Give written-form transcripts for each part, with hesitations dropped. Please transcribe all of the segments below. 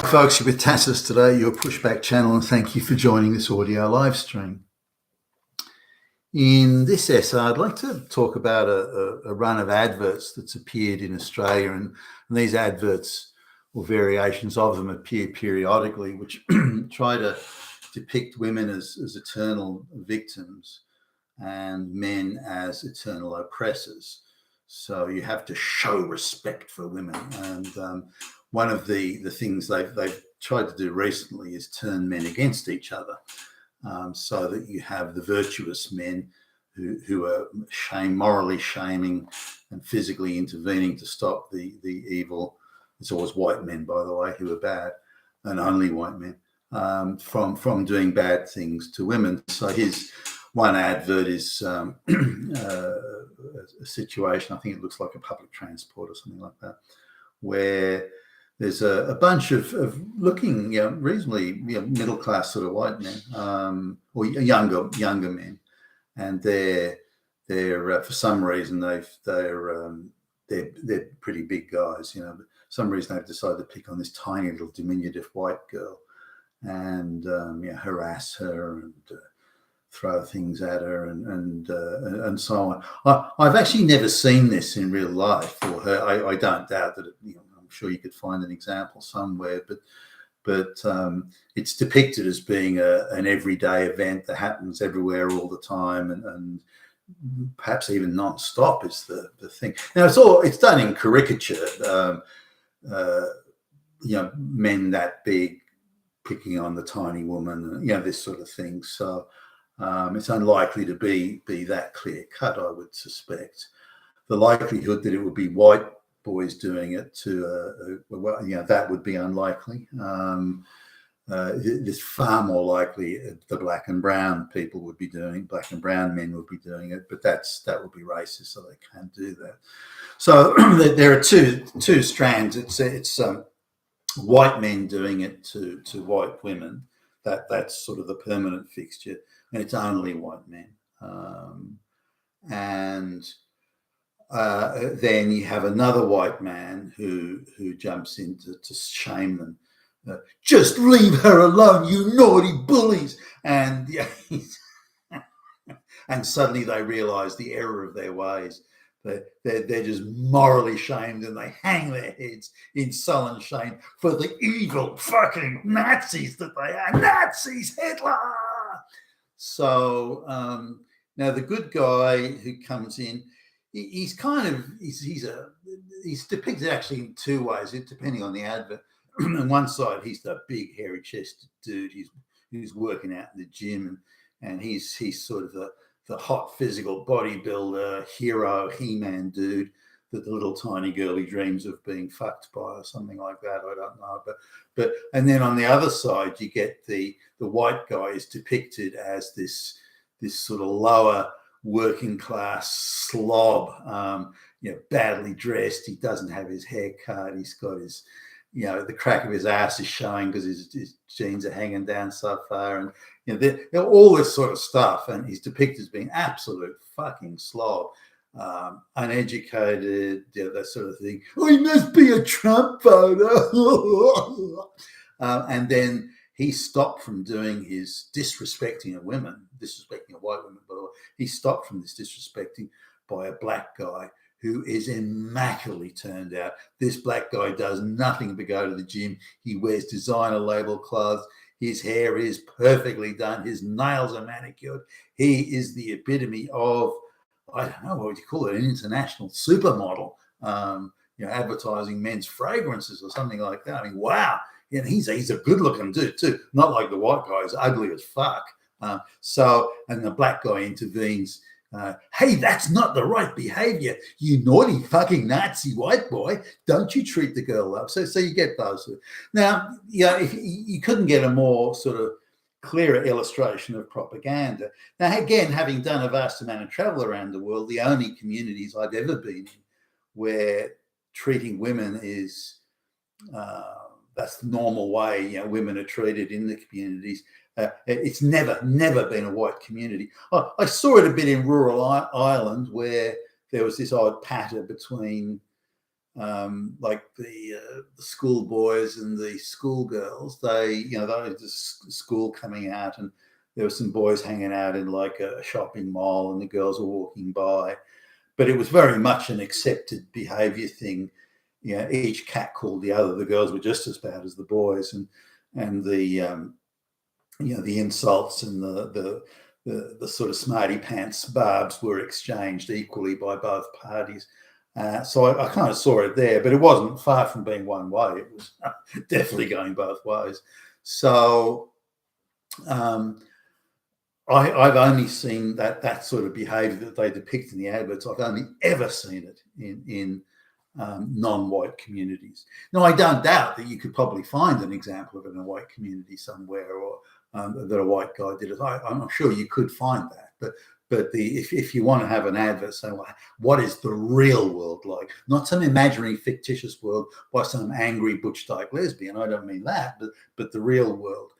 Folks, you're with Tassus today, your pushback channel, and thank you for joining this audio live stream. In this essay, I'd like to talk about a run of adverts that's appeared in Australia, and these adverts or variations of them appear periodically, which try to depict women as eternal victims and men as eternal oppressors. So you have to show respect for women. And one of the things they've tried to do recently is turn men against each other, so that you have the virtuous men who are morally shaming and physically intervening to stop the evil. It's always white men, by the way, who are bad, and only white men, from doing bad things to women. So his one advert is a situation, I think it looks like a public transport or something like that, where there's a bunch of looking, reasonably middle-class sort of white men, or younger men, and they're for some reason they're pretty big guys, but for some reason they've decided to pick on this tiny little diminutive white girl and harass her and throw things at her and so on. I've actually never seen this in real life for her. I don't doubt that I'm sure you could find an example somewhere, but it's depicted as being an everyday event that happens everywhere all the time, and perhaps even non-stop is the thing. Now it's done in caricature, men that big picking on the tiny woman, this sort of thing. So it's unlikely to be that clear cut, I would suspect. The likelihood that it would be white boys doing it that would be unlikely. It's far more likely the black and brown people would be doing, black and brown men would be doing it, but that would be racist, so they can't do that. So there are two strands. It's white men doing it to white women. That's sort of the permanent fixture, and it's only white men. Then you have another white man who jumps in to shame them. Just leave her alone, you naughty bullies! And and suddenly they realise the error of their ways. They're just morally shamed, and they hang their heads in sullen shame for the evil fucking Nazis that they are. Nazis, Hitler! So now the good guy who comes in, he's depicted actually in two ways, depending on the advert. On one side, he's the big hairy chested dude who's working out in the gym, and he's sort of the hot physical bodybuilder hero He-Man dude that the little tiny girl he dreams of being fucked by or something like that. I don't know, but and then on the other side you get the white guy is depicted as this sort of lower working class slob, badly dressed. He doesn't have his hair cut. He's got his, the crack of his ass is showing because his jeans are hanging down so far, and all this sort of stuff. And he's depicted as being absolute fucking slob, uneducated, that sort of thing. Oh, he must be a Trump voter. And then he stopped from doing his disrespecting of women, disrespecting of white women, by the way. He stopped from this disrespecting by a black guy who is immaculately turned out. This black guy does nothing but go to the gym. He wears designer label clothes. His hair is perfectly done. His nails are manicured. He is the epitome of, I don't know, what would you call it, an international supermodel, advertising men's fragrances or something like that. I mean, wow. He's a good-looking dude too, not like the white guy who's ugly as fuck. And the black guy intervenes. Hey, that's not the right behavior, you naughty fucking Nazi white boy. Don't you treat the girl up. So you get those. Now, if you couldn't get a more sort of clearer illustration of propaganda. Now, again, having done a vast amount of travel around the world, the only communities I've ever been in where treating women is that's the normal way women are treated in the communities. It's never been a white community. I saw it a bit in rural Ireland where there was this odd patter between like the schoolboys and the schoolgirls. They was school coming out, and there were some boys hanging out in like a shopping mall, and the girls were walking by. But it was very much an accepted behaviour thing. Each cat called the other. The girls were just as bad as the boys, and the insults and the sort of smarty pants barbs were exchanged equally by both parties. So I kind of saw it there, but it wasn't far from being one way. It was definitely going both ways. So I've only seen that sort of behaviour that they depict in the adverts. I've only ever seen it in non-white communities. Now, I don't doubt that you could probably find an example of it in a white community somewhere, or that a white guy did it. I'm sure you could find that, but if you want to have an advert saying, well, what is the real world like? Not some imaginary fictitious world by some angry butch type lesbian. I don't mean that, but the real world.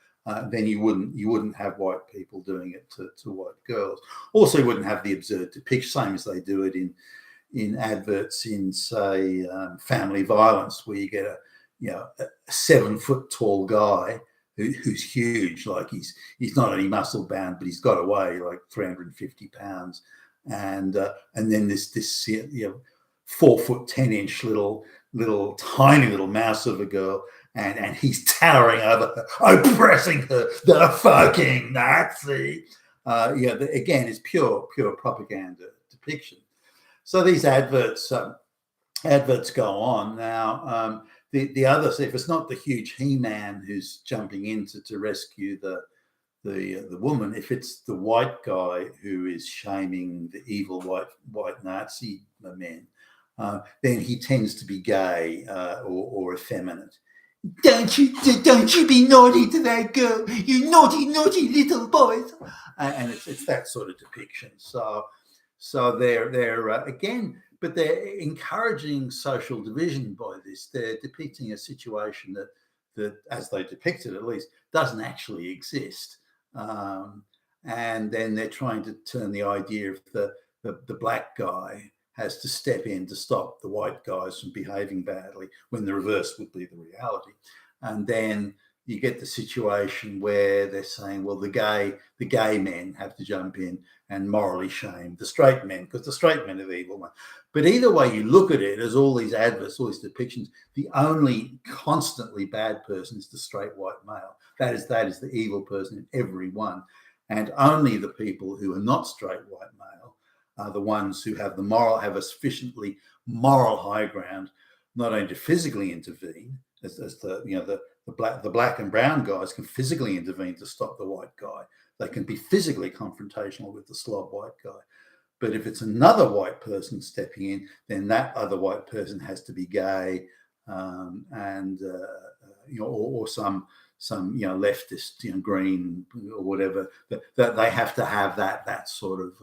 Then you wouldn't have white people doing it to white girls. Also, you wouldn't have the absurd depiction, same as they do it in adverts in, say, family violence, where you get a 7-foot tall guy who's huge, like he's not only muscle bound, but he's got to weigh like 350 pounds, and then this 4 foot 10-inch little tiny little mouse of a girl, and he's towering over her, oppressing her, the fucking Nazi. Again, it's pure propaganda depiction. So these adverts go on now. The other, if it's not the huge He-Man who's jumping in to rescue the woman, if it's the white guy who is shaming the evil white Nazi men, then he tends to be gay or effeminate. Don't you be naughty to that girl, you naughty little boys. And it's that sort of depiction. So they're again, but they're encouraging social division by this. They're depicting a situation that as they depict it, at least, doesn't actually exist. And then they're trying to turn the idea of the black guy has to step in to stop the white guys from behaving badly, when the reverse would be the reality. And then you get the situation where they're saying, well, the gay men have to jump in and morally shame the straight men, because the straight men are the evil one. But either way you look at it, as all these adverts, all these depictions, the only constantly bad person is the straight white male. That is the evil person in every one. And only the people who are not straight white male are the ones who have a sufficiently moral high ground, not only to physically intervene, as the black and brown guys can physically intervene to stop the white guy. They can be physically confrontational with the slob white guy. But if it's another white person stepping in, then that other white person has to be gay, or some leftist, green or whatever, that they have to have that sort of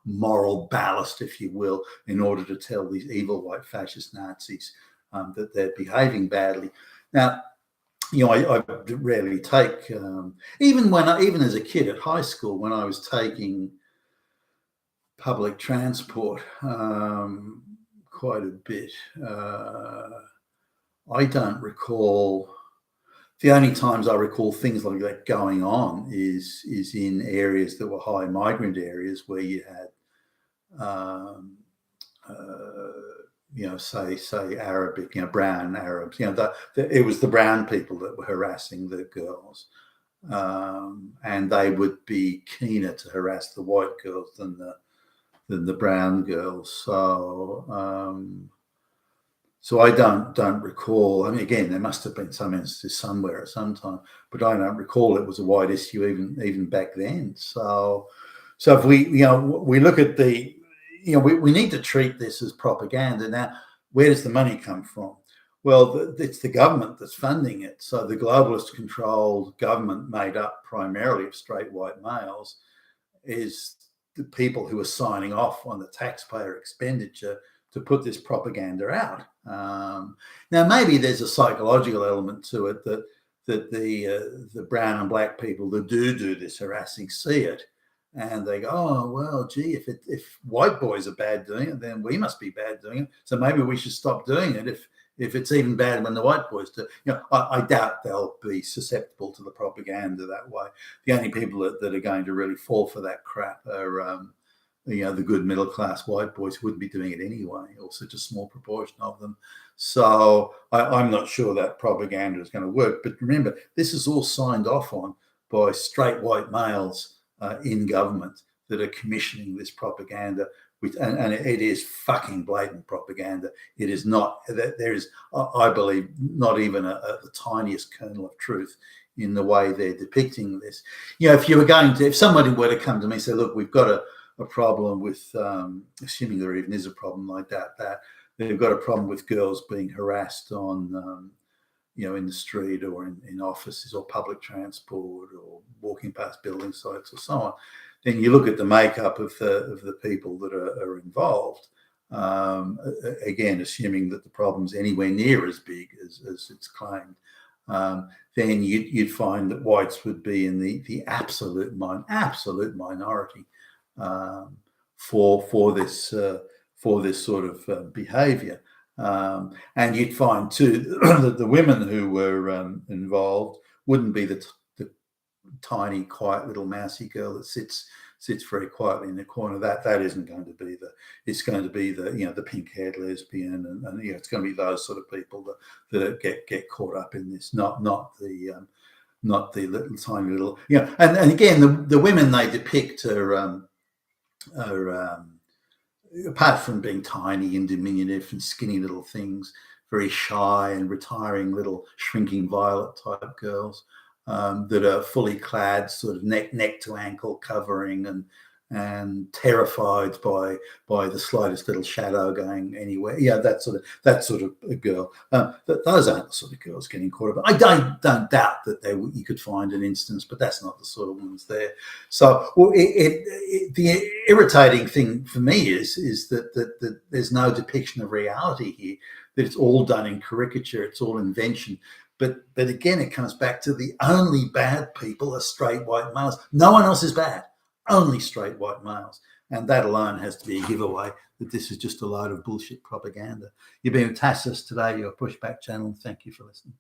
moral ballast, if you will, in order to tell these evil white fascist Nazis that they're behaving badly. Now, I rarely take, even as a kid at high school, when I was taking public transport quite a bit, I don't recall. The only times I recall things like that going on is in areas that were high migrant areas, where you had, say Arabic, brown Arabs. It was the brown people that were harassing the girls, and they would be keener to harass the white girls than the brown girls. So I don't recall. I mean, again, there must have been some instances somewhere at some time, but I don't recall it was a wide issue even back then. So if we look at we need to treat this as propaganda. Now, where does the money come from? Well, it's the government that's funding it. So the globalist-controlled government, made up primarily of straight white males, is the people who are signing off on the taxpayer expenditure to put this propaganda out. Now, maybe there's a psychological element to it that the brown and black people that do this harassing see it, and they go, oh well, gee, if white boys are bad doing it, then we must be bad doing it. So maybe we should stop doing it if it's even bad when the white boys do. I doubt they'll be susceptible to the propaganda that way. The only people that are going to really fall for that crap are the good middle class white boys who wouldn't be doing it anyway, or such a small proportion of them. So I'm not sure that propaganda is going to work. But remember, this is all signed off on by straight white males in government that are commissioning this propaganda. And it is fucking blatant propaganda. It is not, there is, I believe, not even the tiniest kernel of truth in the way they're depicting this. If somebody were to come to me and say, look, we've got a problem with, assuming there even is a problem like that they've got a problem with girls being harassed on, in the street or in offices or public transport or walking past building sites or so on, then you look at the makeup of the people that are involved. Again, assuming that the problem's anywhere near as big as it's claimed, then you'd find that whites would be in the absolute minority for this sort of behaviour. And you'd find too that the women who were involved wouldn't be the tiny, quiet little mousy girl that sits very quietly in the corner. That isn't going to be it's going to be the pink-haired lesbian, and it's going to be those sort of people that get caught up in this, not the little tiny little and again the women they depict are apart from being tiny and diminutive and skinny little things, very shy and retiring little shrinking violet type girls that are fully clad, sort of neck to ankle covering and terrified by the slightest little shadow going anywhere. That sort of a girl. Those aren't the sort of girls getting caught up. I don't doubt that you could find an instance, but that's not the sort of ones there. So the irritating thing for me is that there's no depiction of reality here. That it's all done in caricature. It's all invention. But again, it comes back to the only bad people are straight white males. No one else is bad. Only straight white males. And that alone has to be a giveaway that this is just a load of bullshit propaganda. You've been with Tassus today, your Pushback channel. Thank you for listening.